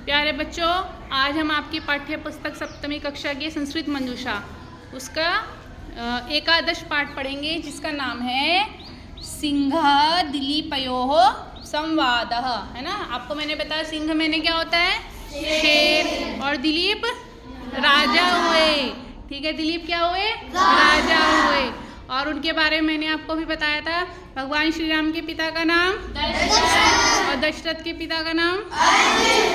प्यारे बच्चों, आज हम आपकी पाठ्य पुस्तक सप्तमी कक्षा की संस्कृत मंजूषा उसका एकादश पाठ पढ़ेंगे, जिसका नाम है सिंह दिलीपयोः संवादः। है ना। आपको मैंने बताया सिंह मैंने क्या होता है, शेर, और दिलीप राजा हुए। ठीक है, दिलीप क्या हुए, राजा हुए। और उनके बारे में मैंने आपको भी बताया था, भगवान श्री राम के पिता का नाम और दशरथ के पिता का नाम,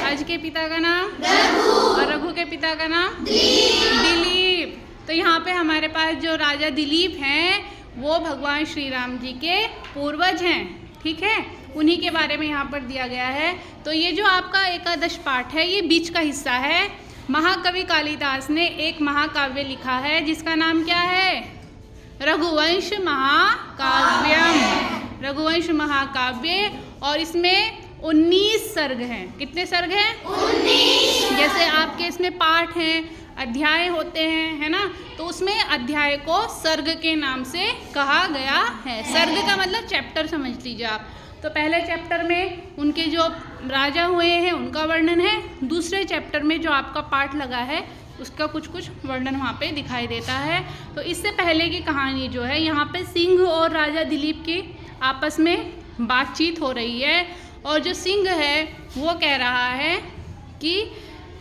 अज के पिता का नाम और रघु के पिता का नाम दिलीप। तो यहाँ पे हमारे पास जो राजा दिलीप हैं वो भगवान श्री राम जी के पूर्वज हैं। ठीक है, उन्हीं के बारे में यहाँ पर दिया गया है। तो ये जो आपका एकादश पाठ है ये बीच का हिस्सा है। महाकवि कालिदास ने एक महाकाव्य लिखा है जिसका नाम क्या है, रघुवंश महाकाव्यम। रघुवंश महाकाव्य, और इसमें 19 सर्ग हैं। कितने सर्ग हैं? 19। जैसे आपके इसमें पाठ हैं, अध्याय होते हैं, है ना, तो उसमें अध्याय को सर्ग के नाम से कहा गया है। सर्ग का मतलब चैप्टर समझ लीजिए आप। तो पहले चैप्टर में उनके जो राजा हुए हैं उनका वर्णन है, दूसरे चैप्टर में जो आपका पाठ लगा है उसका कुछ वर्णन वहाँ पे दिखाई देता है। तो इससे पहले की कहानी जो है, यहाँ पे सिंह और राजा दिलीप की आपस में बातचीत हो रही है, और जो सिंह है वो कह रहा है कि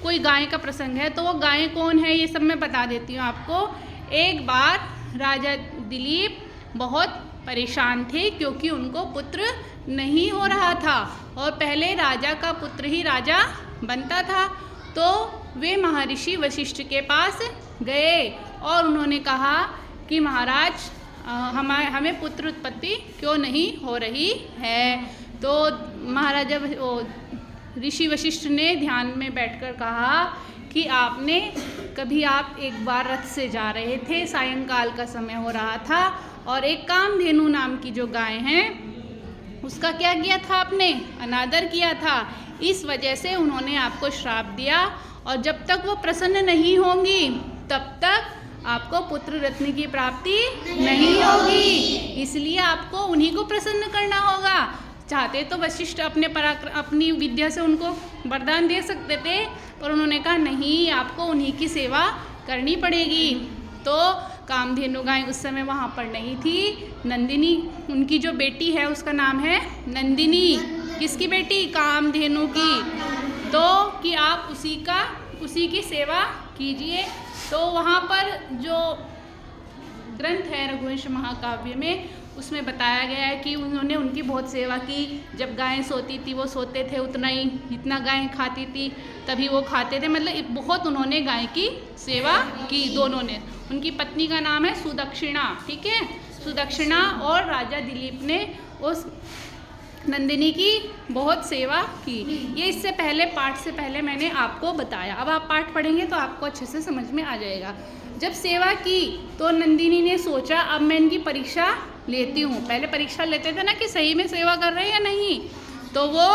कोई गाय का प्रसंग है। तो वो गाय कौन है ये सब मैं बता देती हूँ आपको। एक बार राजा दिलीप बहुत परेशान थे क्योंकि उनको पुत्र नहीं हो रहा था, और पहले राजा का पुत्र ही राजा बनता था। तो वे महर्षि वशिष्ठ के पास गए और उन्होंने कहा कि महाराज हमें पुत्र उत्पत्ति क्यों नहीं हो रही है। तो महाराजा ऋषि वशिष्ठ ने ध्यान में बैठकर कहा कि कभी आप एक बार रथ से जा रहे थे, सायंकाल का समय हो रहा था, और एक कामधेनु नाम की जो गाय है उसका क्या किया था आपने, अनादर किया था। इस वजह से उन्होंने आपको श्राप दिया, और जब तक वो प्रसन्न नहीं होंगी तब तक आपको पुत्र रत्न की प्राप्ति नहीं होगी। इसलिए आपको उन्हीं को प्रसन्न करना होगा। चाहते तो वशिष्ठ अपनी विद्या से उनको वरदान दे सकते थे, पर उन्होंने कहा नहीं, आपको उन्हीं की सेवा करनी पड़ेगी। तो कामधेनु गाय उस समय वहाँ पर नहीं थी। नंदिनी उनकी जो बेटी है उसका नाम है नंदिनी। किसकी बेटी? कामधेनु की। तो कि आप उसी की सेवा कीजिए। तो वहाँ पर जो ग्रंथ है रघुवंश महाकाव्य में, उसमें बताया गया है कि उन्होंने उनकी बहुत सेवा की। जब गायें सोती थी वो सोते थे उतना ही, जितना गायें खाती थी तभी वो खाते थे। मतलब बहुत उन्होंने गाय की सेवा की, दोनों ने। उनकी पत्नी का नाम है सुदक्षिणा। ठीक है, सुदक्षिणा। और राजा दिलीप ने उस नंदिनी की बहुत सेवा की। ये इससे पहले पाठ से पहले मैंने आपको बताया। अब आप पाठ पढ़ेंगे तो आपको अच्छे से समझ में आ जाएगा। जब सेवा की तो नंदिनी ने सोचा अब मैं इनकी परीक्षा लेती हूँ। पहले परीक्षा लेते थे ना कि सही में सेवा कर रहे हैं या नहीं, तो वो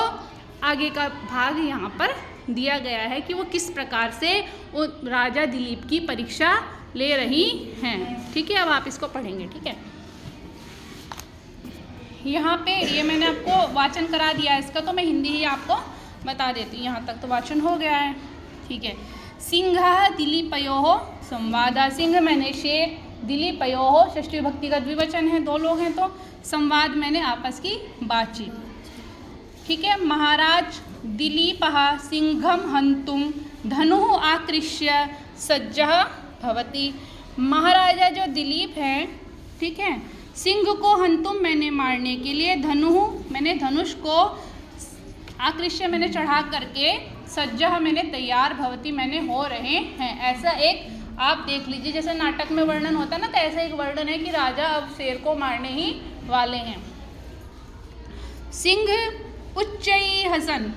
आगे का भाग यहाँ पर दिया गया है कि वो किस प्रकार से वो राजा दिलीप की परीक्षा ले रही हैं। ठीक है, अब आप इसको पढ़ेंगे। ठीक है, यहाँ पे ये मैंने आपको वाचन करा दिया है इसका, तो मैं हिंदी ही आपको बता देती हूँ। यहाँ तक तो वाचन हो गया है। ठीक है, सिंह दिलीपयोः संवादः। सिंह मैंने शेर, दिलीपयोः षष्ठी विभक्ति का द्विवचन है, दो लोग हैं, तो संवाद मैंने आपस की बातचीत। ठीक है, महाराज दिलीपः सिंहं हन्तुं धनुः आकृष्य सज्जः भवति। महाराजा जो दिलीप हैं, ठीक है, सिंह को हंतुम मैंने मारने के लिए, मैंने धनुष को आकृष्य मैंने चढ़ा करके, सज्जह मैंने तैयार, भवती मैंने हो रहे हैं। ऐसा एक आप देख लीजिए, जैसे नाटक में वर्णन होता है ना, तो ऐसा एक वर्णन है कि राजा अब शेर को मारने ही वाले हैं। सिंह उच्चई हसन,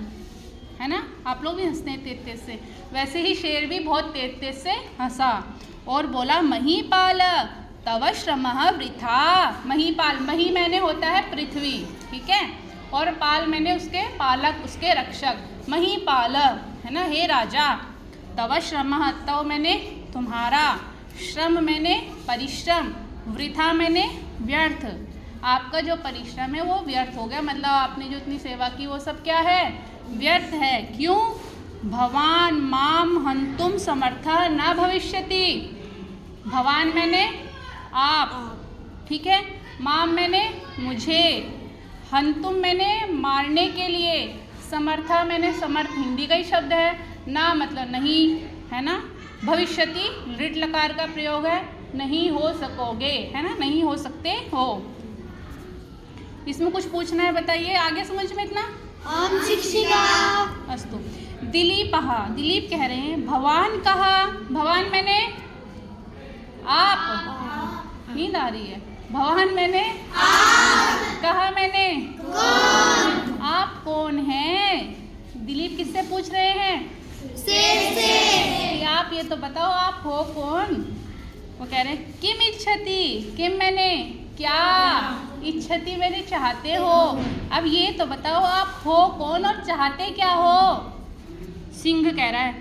है ना, आप लोग भी हंसते हैं तेज तेज से, वैसे ही शेर भी बहुत तेज तेज से हंसा और बोला महीपाल तव श्रमः वृथा। महीपाल, मही मैंने होता है पृथ्वी, ठीक है, और पाल मैंने उसके पालक, उसके रक्षक। महीपाल, है ना, हे राजा। तव श्रमः, तव मैंने तुम्हारा, श्रम मैंने परिश्रम, वृथा मैंने व्यर्थ। आपका जो परिश्रम है वो व्यर्थ हो गया, मतलब आपने जो इतनी सेवा की वो सब क्या है, व्यर्थ है। क्यों? भवान माम हंतुम समर्थः न भविष्यति। भवान मैंने आप, ठीक है, माम मैंने मुझे, हंतुम मैंने मारने के लिए, समर्था मैंने समर्थ हिंदी का ही शब्द है, ना मतलब नहीं, है ना, भविष्यति लृट लकार का प्रयोग है, नहीं हो सकोगे, है ना, नहीं हो सकते हो। इसमें कुछ पूछना है बताइए, आगे समझ में इतना। आम शिक्षिका। अस्तु। दिलीपः, दिलीप कह रहे हैं भवान कहा, भवान मैंने आप, नींद आ रही है, भवान मैंने आप, कहा मैंने कौन, आप कौन हैं। दिलीप किससे पूछ रहे हैं, से। आप ये तो बताओ आप हो कौन। वो कह रहे हैं किम इच्छति, किम मैंने क्या, इच्छति मैंने चाहते हो। अब ये तो बताओ आप हो कौन और चाहते क्या हो। सिंह कह रहा है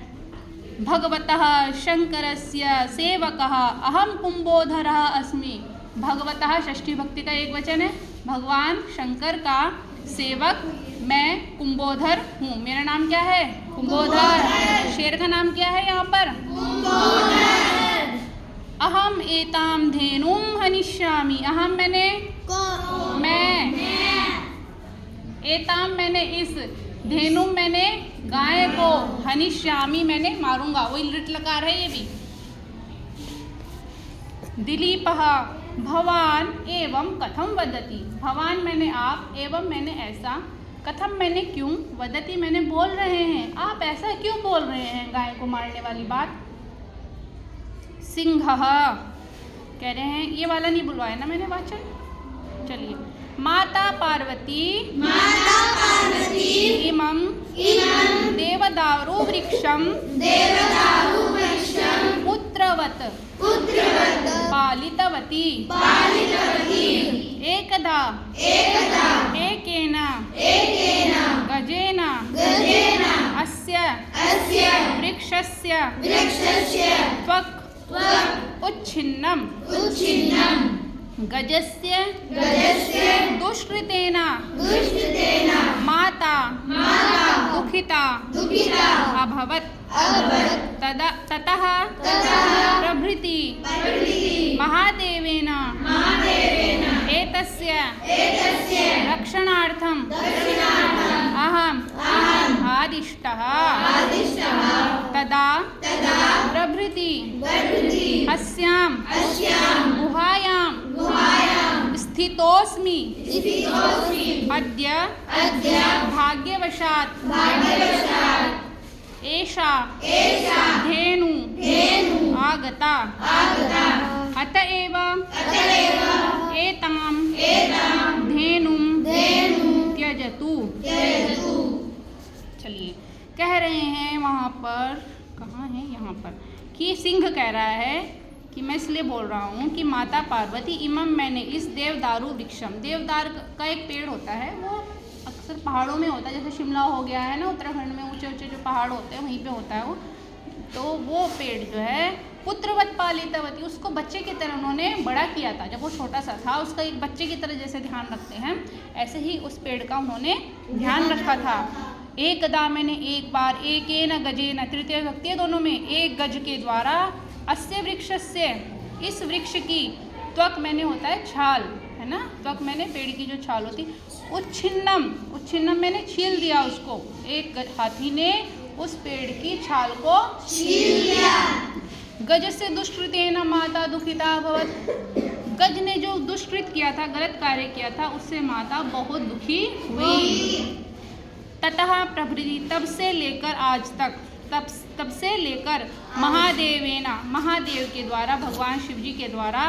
भगवतः शंकरस्य सेवकः अहम कुंभोधरः अस्मि। भगवतः षष्ठी भक्ति का एक वचन है, भगवान शंकर का सेवक मैं कुंभोधर हूँ। मेरा नाम क्या है, कुंभोधर। शेर का नाम क्या है यहाँ पर, कुंभोधर। अहम एताम धेनुम हनिष्यामि, अहम मैंने मैं, एताम मैंने इस, धेनुम मैंने गाय को, हनिष्यामि मैंने मारूंगा, वही लिट लकार है ये भी। दिलीपः भवान एवं कथम वदति, भवान मैंने आप, एवं मैंने ऐसा, कथम मैंने क्यों, वदति मैंने बोल रहे हैं, आप ऐसा क्यों बोल रहे हैं गाय को मारने वाली बात। सिंहः कह रहे हैं, ये वाला नहीं बुलवाया ना मैंने वाचन, चलिए। माता पार्वती, माता पार्वती इमं देवदारु वृक्षं पुत्रवत् पालितवती एकदा एकेन गजेन अस्य वृक्षस्य त्वक् उच्छिन्नं गजस्य दुष्कृतेन माता दुखिता अभवत्। ततः प्रभृति महादेवेन एतस्य रक्षणार्थम् अहम् आदिष्टः। तदा प्रभृति अस्यां गुहायां स्थितोऽस्मि अद्य भाग्यवशात् एषा धेनु आगता अतएव एतां धेनुं त्यजतु। चलिए, कह रहे हैं वहाँ पर, कहाँ है यहाँ पर, कि सिंह कह रहा है कि मैं इसलिए बोल रहा हूँ कि माता पार्वती इमम मैंने इस देवदारू वृक्षम, देवदार का एक पेड़ होता है, वो अक्सर पहाड़ों में होता है, जैसे शिमला हो गया है ना, उत्तराखंड में ऊंचे ऊंचे जो पहाड़ होते हैं वहीं पे होता है वो। तो वो पेड़ जो है पुत्रवत पालितवती, उसको बच्चे की तरह उन्होंने बड़ा किया था। जब वो छोटा सा था उसका एक बच्चे की तरह जैसे ध्यान रखते हैं, ऐसे ही उस पेड़ का उन्होंने ध्यान रखा था। एकदा मैंने एक बार, एकेन गजेन तृतीय भक्ति है दोनों में, एक गज के द्वारा, अस्य वृक्षस्य इस वृक्ष की, त्वक मैंने होता है छाल, है ना, त्वक मैंने पेड़ की जो छाल होती, उच्छिन्नम मैंने छील दिया उसको। एक हाथी ने उस पेड़ की छाल को छील दिया। गज से दुष्कृतेन माता दुखिता अभवत्, गज ने जो दुष्कृत किया था, गलत कार्य किया था, उससे माता बहुत दुखी हुई। ततः प्रभृति तब से लेकर आज तक, तब से लेकर महादेवेना महादेव के द्वारा, भगवान शिव जी के द्वारा,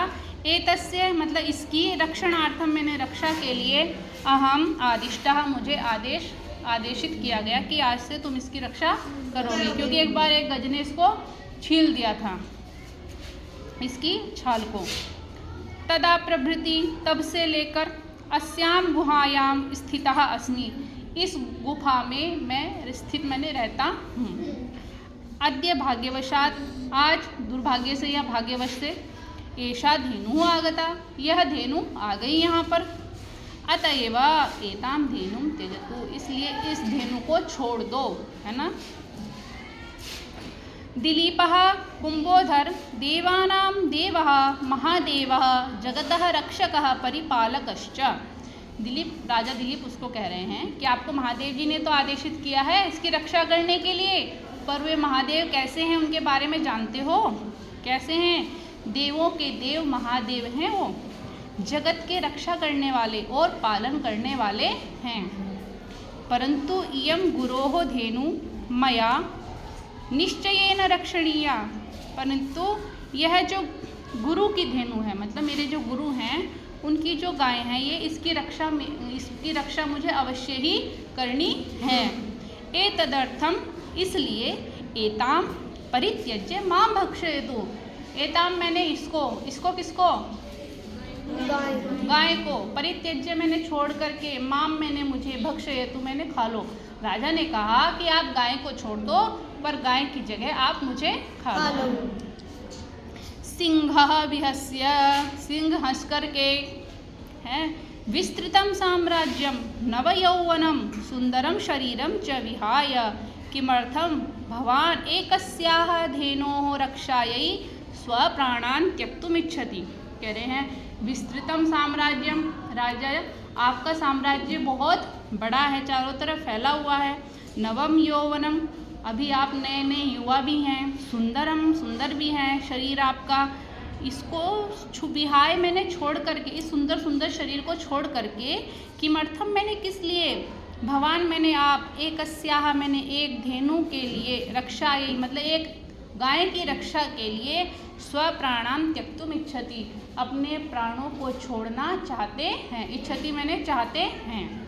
एतस्य मतलब इसकी, रक्षणार्थम मैंने रक्षा के लिए, अहम आदिष्टः मुझे आदेशित किया गया कि आज से तुम इसकी रक्षा करोगे, क्योंकि एक बार एक गज ने इसको छील दिया था, इसकी छाल को। तदा प्रभृति तब से लेकर, अस्याम गुहायां स्थितः अस्मि इस गुफा में मैं स्थित मैंने रहता हूँ। अद्य भाग्यवशात आज दुर्भाग्य से या भाग्यवश से, एषा धेनु आगता यह धेनु आ गई यहाँ पर। अतएव एताम धेनुम त्यजतु इसलिए इस धेनु को छोड़ दो, है ना। दिलीपः कुम्भोधर देवानां देवः महादेवः जगतः रक्षकः परिपालकश्च। राजा दिलीप उसको कह रहे हैं कि आपको महादेव जी ने तो आदेशित किया है इसकी रक्षा करने के लिए, पर वे महादेव कैसे हैं उनके बारे में जानते हो? कैसे हैं? देवों के देव महादेव हैं वो, जगत के रक्षा करने वाले और पालन करने वाले हैं। परंतु इयं गुरोः धेनु मया निश्चयेन रक्षणीया, परंतु यह जो गुरु की धेनु है, मतलब मेरे जो गुरु हैं उनकी जो गाय हैं, ये इसकी रक्षा मुझे अवश्य ही करनी है। एतदर्थम, इसलिए एताम परित्यज्य मां भक्षयतु। एताम मैंने इसको किसको? गाय को। परित्यज्य मैंने छोड़ करके, माम मैंने मुझे, भक्षयतु मैंने खा लो। राजा ने कहा कि आप गाय को छोड़ दो, पर गाय की जगह आप मुझे खा लो। सिंहः विहस्य, सिंह हंस करके है, विस्तृतं साम्राज्यम नवयौवनं सुंदरम शरीरम च विहाय किमर्थम भवान एकस्याः धेनोः रक्षायै स्वप्राणान् त्यक्तुमिच्छति। कह रहे हैं विस्तृतम साम्राज्यम, राजा आपका साम्राज्य बहुत बड़ा है, चारों तरफ फैला हुआ है। नवम यौवनम, अभी आप नए नए युवा भी हैं। सुंदरम, सुंदर भी हैं शरीर आपका। इसको विहाय मैंने छोड़ करके, इस सुंदर सुंदर शरीर को छोड़ करके, किमर्थम मैंने किस लिए, भवान मैंने आप, एकस्याः मैंने एक धेनु के लिए, रक्षा यही मतलब एक गाय की रक्षा के लिए, स्वप्राणाम त्यक्तुम इच्छति, अपने प्राणों को छोड़ना चाहते हैं। इच्छति मैंने चाहते हैं।